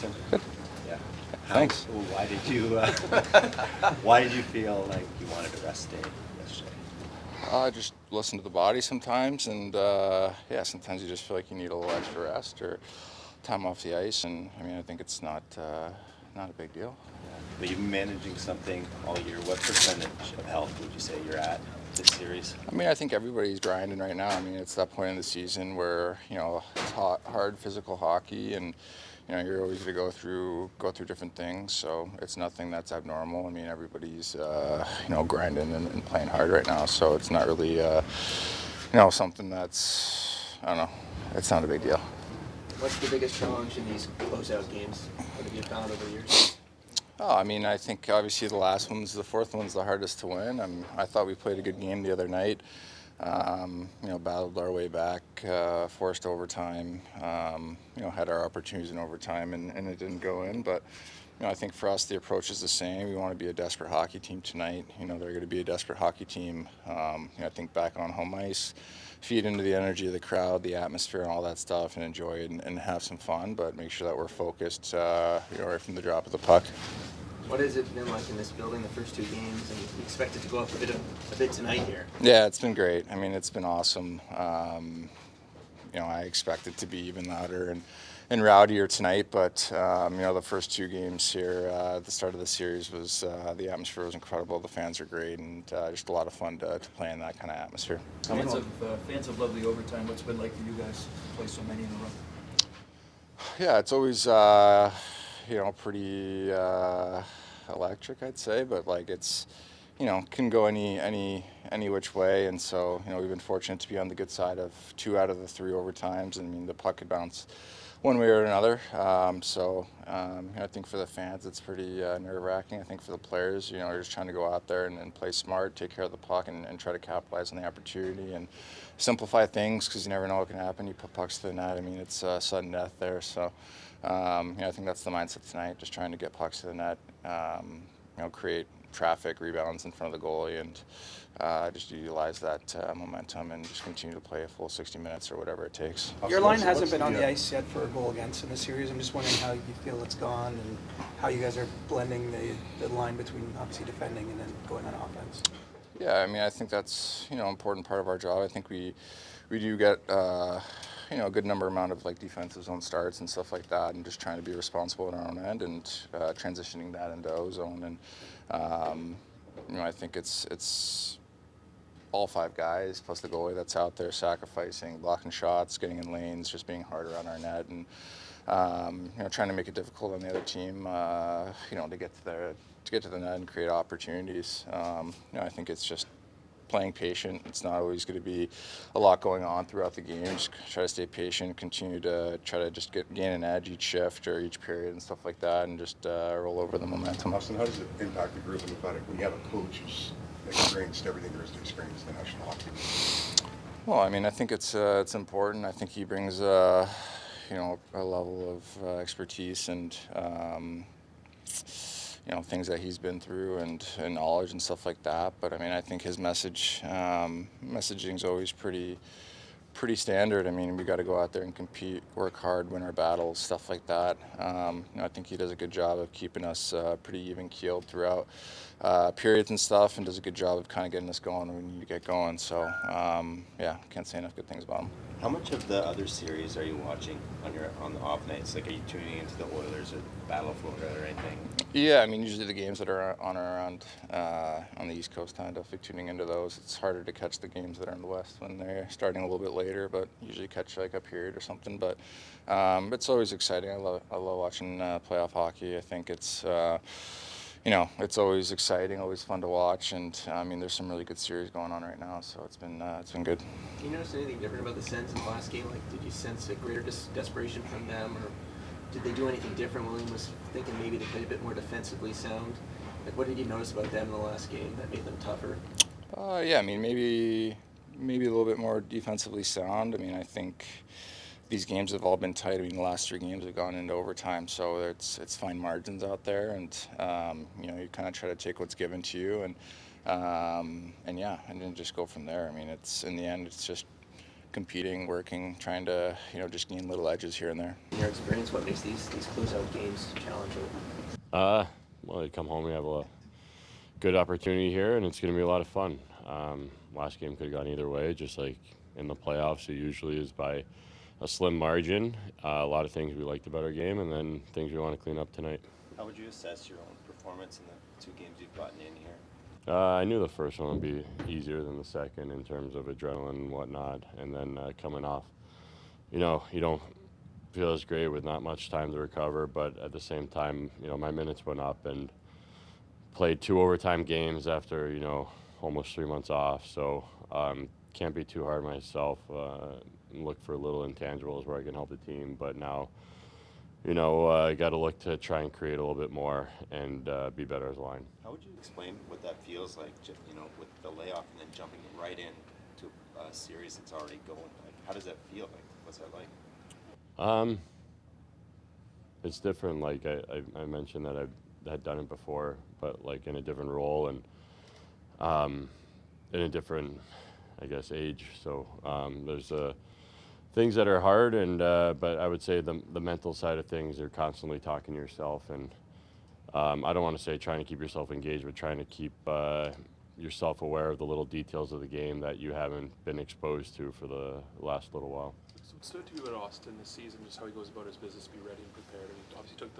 Auston? Yeah. Thanks. Why did you feel like you wanted to rest day yesterday? Just listen to the body sometimes, and sometimes you just feel like you need a little extra rest or time off the ice. And I mean, I think it's not a big deal. Yeah. But you've been managing something all year. What percentage of health would you say you're at this series? I mean, I think everybody's grinding right now. I mean, it's that point in the season where it's hard physical hockey, and you're always going to go through different things. So it's nothing that's abnormal. I mean, everybody's grinding and playing hard right now. So it's not really something that's, I don't know. It's not a big deal. What's the biggest challenge in these closeout games? What have you found over the years? Oh, I mean, I think obviously the fourth one's the hardest to win. I thought we played a good game the other night. Battled our way back, forced overtime, had our opportunities in overtime, and it didn't go in. But, I think for us the approach is the same. We want to be a desperate hockey team tonight. They're going to be a desperate hockey team. I think back on home ice, feed into the energy of the crowd, the atmosphere, and all that stuff, and enjoy it and have some fun, but make sure that we're focused, right from the drop of the puck. What has it been like in this building the first two games, and you expect it to go up a bit tonight here? Yeah, it's been great. I mean, it's been awesome. I expect it to be even louder and rowdier tonight, but the first two games here at the start of the series was the atmosphere was incredible. The fans are great, and just a lot of fun to play in that kind of atmosphere. Fans have loved the overtime. What's it been like for you guys to play so many in a row? Yeah, it's always pretty electric, I'd say, but like it's can go any which way, and so we've been fortunate to be on the good side of 2 out of the 3 overtimes. I mean, the puck could bounce one way or another, I think for the fans it's pretty nerve-wracking. I think for the players, we're just trying to go out there and play smart, take care of the puck, and try to capitalize on the opportunity and simplify things, because you never know what can happen. You put pucks to the net. I mean, it's sudden death there, so I think that's the mindset tonight, just trying to get pucks to the net, create traffic, rebounds in front of the goalie, and just utilize that momentum and just continue to play a full 60 minutes or whatever it takes. Your line hasn't been on the ice yet for a goal against in the series. I'm just wondering how you feel it's gone and how you guys are blending the line between obviously defending and then going on offense. Yeah, I mean, I think that's an important part of our job. I think we do get a good amount of like defensive zone starts and stuff like that, and just trying to be responsible in our own end and transitioning that into O-zone. And I think it's all 5 guys plus the goalie that's out there sacrificing, blocking shots, getting in lanes, just being harder on our net, and trying to make it difficult on the other team, to get to the net and create opportunities. I think it's just playing patient. It's not always going to be a lot going on throughout the game. Just try to stay patient, continue to try to just gain an edge each shift or each period and stuff like that, and just roll over the momentum. Auston, how does it impact the group when you have a coach who's experienced everything there is to experience the National Hockey League? Well, I mean, I think it's important. I think he brings a level of expertise and things that he's been through and knowledge and stuff like that. But I mean, I think his messaging is always pretty standard. I mean, we got to go out there and compete, work hard, win our battles, stuff like that. I think he does a good job of keeping us pretty even-keeled throughout periods and stuff, and does a good job of kind of getting us going when we need to get going. So, can't say enough good things about him. How much of the other series are you watching on the off nights? Like, are you tuning into the Oilers or Battle of Florida or anything? Yeah, I mean, usually the games that are on or around on the East Coast, I'm definitely tuning into those. It's harder to catch the games that are in the West when they're starting a little bit later, but usually catch like a period or something. But it's always exciting. I love watching playoff hockey. I think it's it's always exciting, always fun to watch, and I mean, there's some really good series going on right now, so it's been good. Do you notice anything different about the Sens in the last game? Like, did you sense a greater desperation from them, or did they do anything different? William was thinking maybe they played a bit more defensively sound. Like, what did you notice about them in the last game that made them tougher? Yeah, I mean, maybe a little bit more defensively sound. I mean, I think these games have all been tight. I mean, the last 3 games have gone into overtime, so it's fine margins out there, and you kind of try to take what's given to you, and then just go from there. I mean, it's in the end, it's just competing, working, trying to, just gain little edges here and there. In your experience, what makes these closeout games challenging? Well, you come home, we have a good opportunity here, and it's going to be a lot of fun. Last game could have gone either way, just like in the playoffs. It usually is by a slim margin. A lot of things we liked about our game, and then things we want to clean up tonight. How would you assess your own performance in the 2 games you've gotten in here? I knew the first one would be easier than the second in terms of adrenaline and whatnot, and then coming off, you don't feel as great with not much time to recover, but at the same time, my minutes went up and played 2 overtime games after, almost 3 months off, so can't be too hard on myself. Look for little intangibles where I can help the team, but now, I got to look to try and create a little bit more and be better as a line. How would you explain what that feels like, with the layoff and then jumping right in to a series that's already going? Like, how does that feel? Like, what's that like? It's different. Like I mentioned that I had done it before, but like in a different role and in a different, I guess, age. So there's things that are hard, and but I would say the mental side of things are constantly talking to yourself, and I don't want to say trying to keep yourself engaged, but trying to keep yourself aware of the little details of the game that you haven't been exposed to for the last little while. So what stood to you about Auston this season, just how he goes about his business to be ready and prepared? I mean, obviously took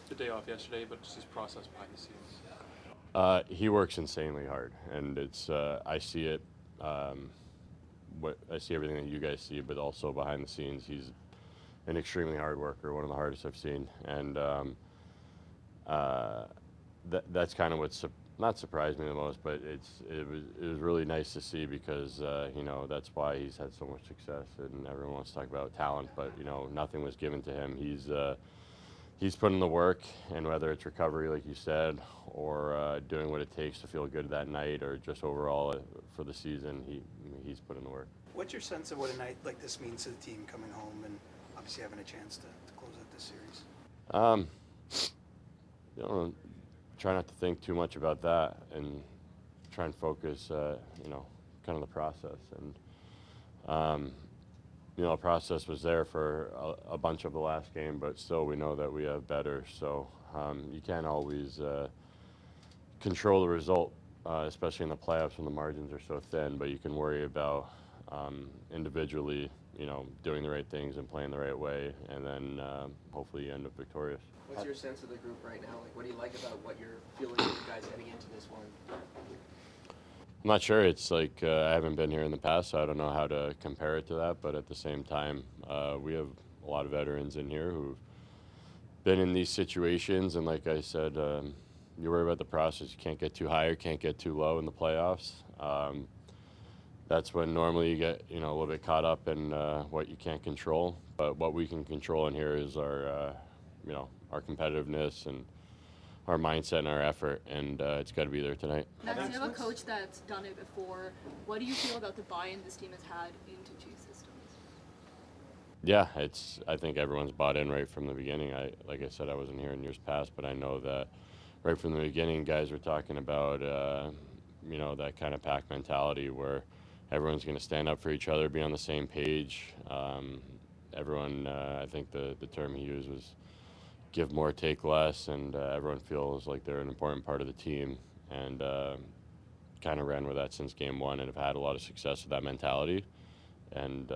the day off yesterday, but just his process behind the scenes. He works insanely hard, and it's I see it. I see everything that you guys see, but also behind the scenes, he's an extremely hard worker, one of the hardest I've seen, and that's kind of what's not surprised me the most, but it was really nice to see because that's why he's had so much success, and everyone wants to talk about talent, but nothing was given to him. He's put in the work, and whether it's recovery, like you said, or doing what it takes to feel good that night, or just overall for the season, he's put in the work. What's your sense of what a night like this means to the team coming home and obviously having a chance to close out this series? Try not to think too much about that and try and focus, kind of the process. And, the process was there for a bunch of the last game, but still we know that we have better. So you can't always control the result, especially in the playoffs when the margins are so thin, but you can worry about individually, doing the right things and playing the right way, and then hopefully you end up victorious. What's your sense of the group right now? Like, what do you like about what you're feeling with you guys heading into this one? I'm not sure. It's like I haven't been here in the past, so I don't know how to compare it to that. But at the same time, we have a lot of veterans in here who've been in these situations. And like I said, you worry about the process. You can't get too high or can't get too low in the playoffs. That's when normally you get a little bit caught up in what you can't control. But what we can control in here is our competitiveness and our mindset and our effort, and it's got to be there tonight. Max, you have a coach that's done it before. What do you feel about the buy-in this team has had into 2 systems? Yeah, I think everyone's bought in right from the beginning. Like I said, I wasn't here in years past, but I know that right from the beginning, guys were talking about that kind of pack mentality where everyone's going to stand up for each other, be on the same page. Everyone, I think the term he used was give more, take less, and everyone feels like they're an important part of the team, and kind of ran with that since game 1 and have had a lot of success with that mentality, and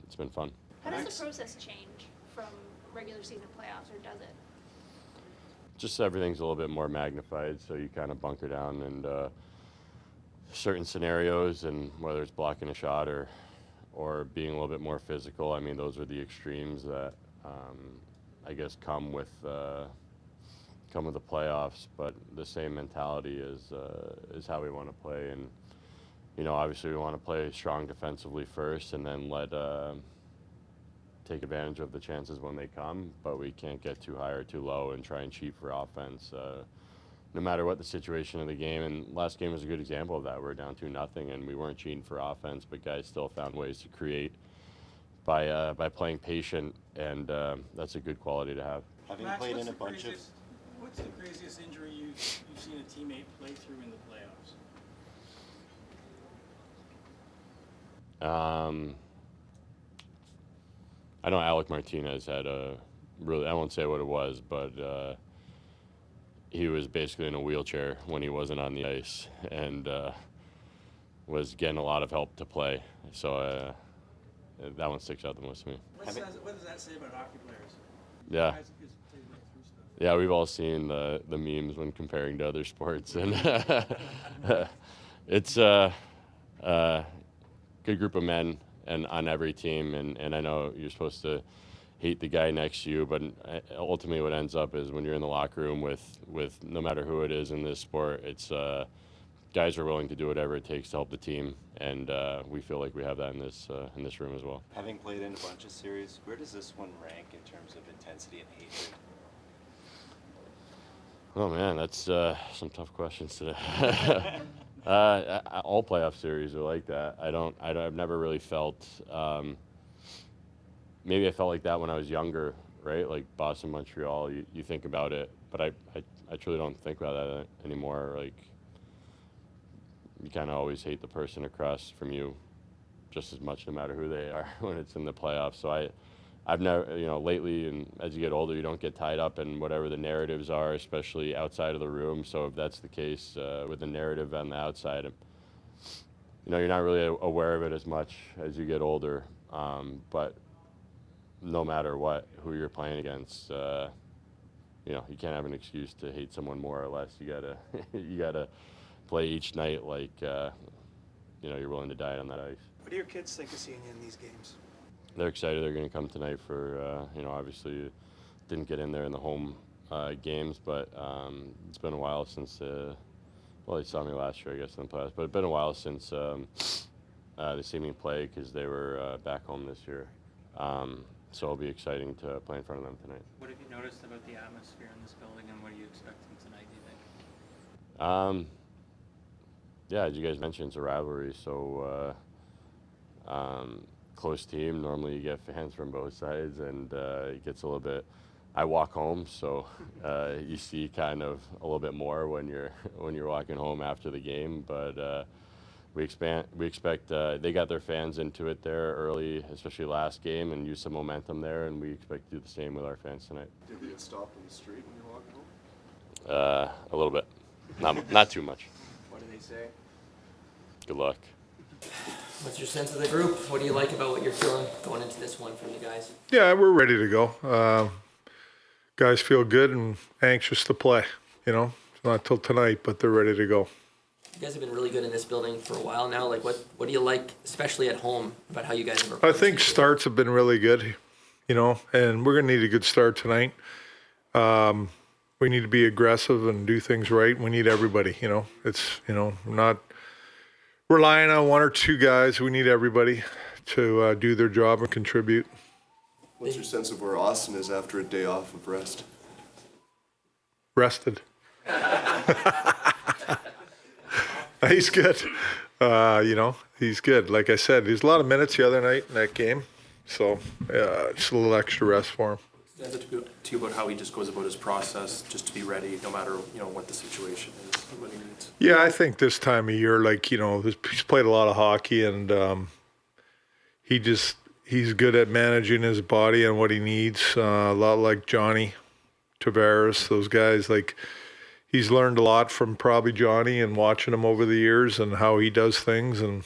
it's been fun. How does the process change from regular season playoffs, or does it? Just everything's a little bit more magnified, so you kind of bunker down and certain scenarios, and whether it's blocking a shot or being a little bit more physical. I mean, those are the extremes that I guess come with the playoffs, but the same mentality is how we want to play. And obviously we want to play strong defensively first, and then take advantage of the chances when they come. But we can't get too high or too low and try and cheat for offense, no matter what the situation of the game. And last game was a good example of that. We're down 2-0, and we weren't cheating for offense, but guys still found ways to create by playing patient, and that's a good quality to have. Having Max, played in a bunch of... What's the craziest injury you've seen a teammate play through in the playoffs? I know Alec Martinez had a really, I won't say what it was, but he was basically in a wheelchair when he wasn't on the ice and was getting a lot of help to play. So that one sticks out the most to me. What does that say about hockey players? Yeah. Guys who just play right through stuff. Yeah, we've all seen the memes when comparing to other sports, and it's a good group of men and on every team, and I know you're supposed to hate the guy next to you, but ultimately what ends up is when you're in the locker room with no matter who it is in this sport, it's guys are willing to do whatever it takes to help the team, and we feel like we have that in this room as well. Having played in a bunch of series, where does this one rank in terms of intensity and hatred? Oh man, that's some tough questions today. All playoff series are like that. I've never really felt. Maybe I felt like that when I was younger, right? Like Boston, Montreal. You think about it, but I truly don't think about that anymore. Like you kind of always hate the person across from you just as much, no matter who they are, when it's in the playoffs. So I've never, lately, and as you get older, you don't get tied up in whatever the narratives are, especially outside of the room. So if that's the case with the narrative on the outside, you're not really aware of it as much as you get older. But no matter who you're playing against, you can't have an excuse to hate someone more or less. You gotta play each night like you're willing to die on that ice. What do your kids think of seeing you in these games? They're excited. They're going to come tonight for, obviously didn't get in there in the home games, but it's been a while since, they saw me last year, I guess, in the playoffs, but it's been a while since they see me play because they were back home this year. So it'll be exciting to play in front of them tonight. What have you noticed about the atmosphere in this building, and what are you expecting tonight, do you think? Yeah, as you guys mentioned, it's a rivalry, so close team. Normally you get fans from both sides, and it gets a little bit. I walk home, so you see kind of a little bit more when you're walking home after the game. But we expect they got their fans into it there early, especially last game, and used some momentum there, and we expect to do the same with our fans tonight. Did we get stopped on the street when you were walking home? A little bit, not too much. What do they say? Good luck. What's your sense of the group? What do you like about what you're feeling going into this one from the guys? Yeah, we're ready to go. Guys feel good and anxious to play. It's not till tonight, but they're ready to go. You guys have been really good in this building for a while now. Like, what do you like, especially at home, about how you guys have I approached think it? starts have been really good, and we're going to need a good start tonight. We need to be aggressive and do things right. We need everybody, It's, not relying on one or two guys. We need everybody to do their job and contribute. What's your sense of where Auston is after a day off of rest? Rested. He's good. He's good. Like I said, there's a lot of minutes the other night in that game. So, just a little extra rest for him. Does it to you about how he just goes about his process just to be ready no matter, what the situation is, what he needs? Yeah, I think this time of year, he's played a lot of hockey, and he's good at managing his body and what he needs. A lot like Johnny Tavares, those guys, he's learned a lot from probably Johnny and watching him over the years and how he does things, and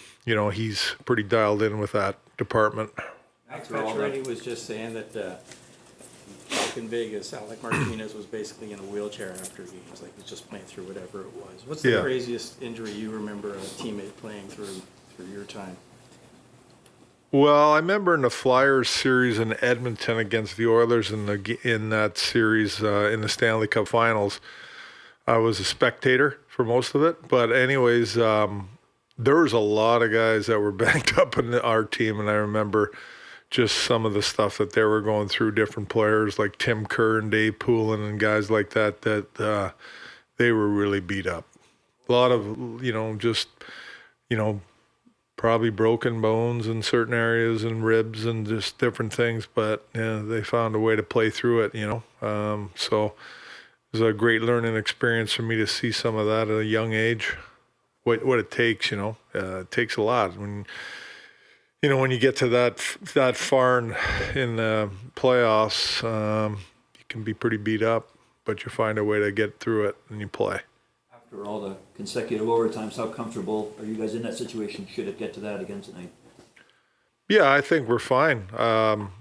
he's pretty dialed in with that department. Pacioretty was just saying that back in Vegas, Alec Martinez was basically in a wheelchair after games, like he's just playing through whatever it was. What's the craziest injury you remember a teammate playing through your time? Well, I remember in the Flyers series in Edmonton against the Oilers in that series in the Stanley Cup Finals, I was a spectator for most of it. But anyways, there was a lot of guys that were banged up in our team, and I remember just some of the stuff that they were going through, different players like Tim Kerr and Dave Poulin and guys like that they were really beat up. A lot of, probably broken bones in certain areas and ribs and just different things, but they found a way to play through it, So it was a great learning experience for me to see some of that at a young age, what it takes, it takes a lot. When you know, when you get to that far in the playoffs, you can be pretty beat up, but you find a way to get through it and you play. After all the consecutive overtimes, how comfortable are you guys in that situation? Should it get to that again tonight? Yeah, I think we're fine.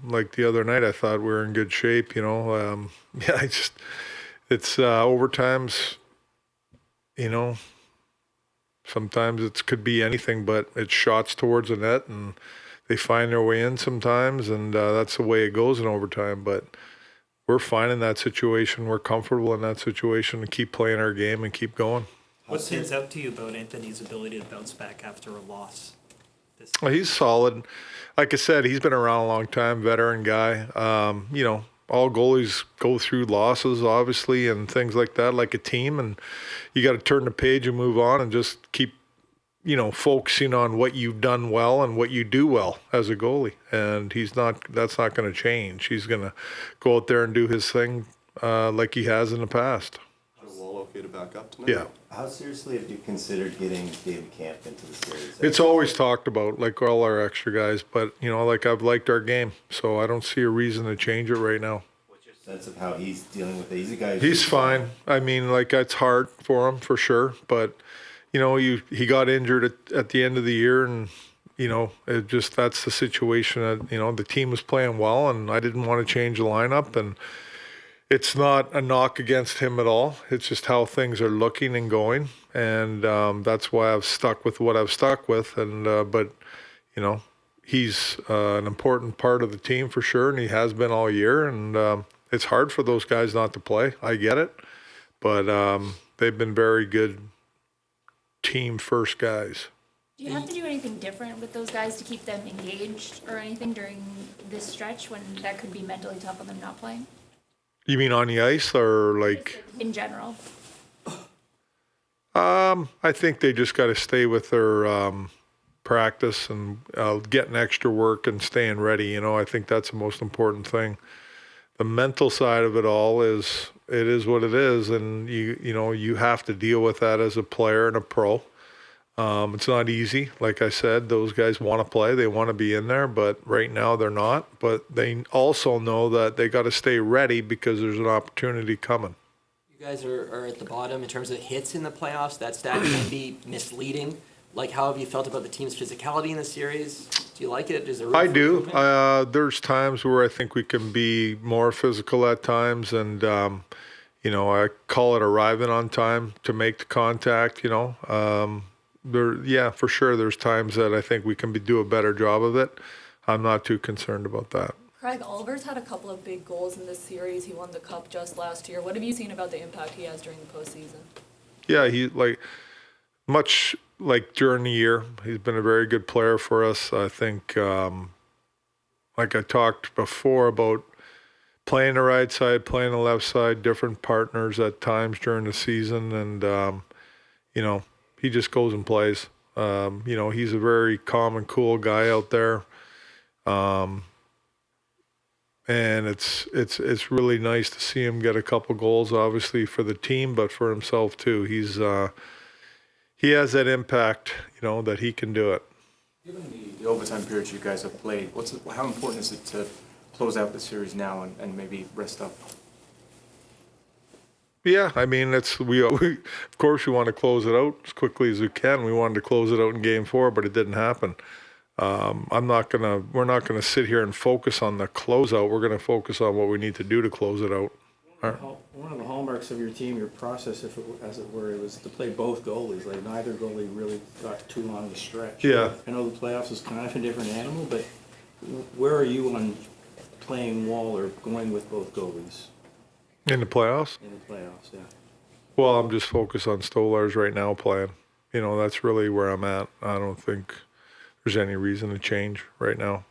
Like the other night, I thought we were in good shape, you know. Yeah, it's overtimes, you know, sometimes it could be anything, but it's shots towards the net and they find their way in sometimes, and that's the way it goes in overtime. But we're fine in that situation. We're comfortable in that situation and keep playing our game and keep going. What stands out to you about Anthony's ability to bounce back after a loss? Well, he's solid. Like I said, he's been around a long time, veteran guy. You know, all goalies go through losses, obviously, and things like that, like a team. And you got to turn the page and move on and just keep, you know, focusing on what you've done well and what you do well as a goalie. And that's not going to change. He's going to go out there and do his thing like he has in the past. Is the wall okay to back up tonight? Yeah. How seriously have you considered getting David Camp into the series? It's always talked about, like all our extra guys, but, you know, like I've liked our game, so I don't see a reason to change it right now. What's your sense of how he's dealing with it? He's a guy. He's fine. I mean, like, it's hard for him for sure, but, you know, he got injured at the end of the year, and, you know, that's the situation that, you know, the team was playing well, and I didn't want to change the lineup, and it's not a knock against him at all. It's just how things are looking and going, and that's why I've stuck with what I've stuck with. And but you know, he's an important part of the team for sure, and he has been all year. And it's hard for those guys not to play. I get it, but they've been very good team first guys. Do you have to do anything different with those guys to keep them engaged or anything during this stretch when that could be mentally tough on them not playing? You mean on the ice or like? In general. I think they just got to stay with their practice and getting extra work and staying ready. You know, I think that's the most important thing. The mental side of it all is what it is, and you know you have to deal with that as a player and a pro. It's not easy. Like I said, those guys want to play. They want to be in there, but right now they're not. But they also know that they got to stay ready because there's an opportunity coming. You guys are at the bottom in terms of hits in the playoffs. That stat can be misleading. Like, how have you felt about the team's physicality in the series? Do you like it? Is there room I for do. improvement? There's times where I think we can be more physical at times, and you know, I call it arriving on time to make the contact. You know. Yeah, for sure. There's times that I think we can do a better job of it. I'm not too concerned about that. Craig, Oliver's had a couple of big goals in this series. He won the cup just last year. What have you seen about the impact he has during the postseason? Yeah, he much like during the year, he's been a very good player for us. I think, like I talked before about playing the right side, playing the left side, different partners at times during the season, and you know. He just goes and plays. You know, he's a very calm and cool guy out there. And it's really nice to see him get a couple goals, obviously for the team, but for himself too. He has that impact, you know, that he can do it. Given the overtime period you guys have played, how important is it to close out the series now and maybe rest up? Yeah, I mean, we of course we want to close it out as quickly as we can. We wanted to close it out in Game 4, but it didn't happen. We're not gonna sit here and focus on the closeout. We're gonna focus on what we need to do to close it out. One of the hallmarks of your team, your process, as it were, it was to play both goalies. Like neither goalie really got too long of a stretch. Yeah. I know the playoffs is kind of a different animal, but where are you on playing wall or going with both goalies? In the playoffs? In the playoffs, yeah. Well, I'm just focused on Stolars right now playing. You know, that's really where I'm at. I don't think there's any reason to change right now.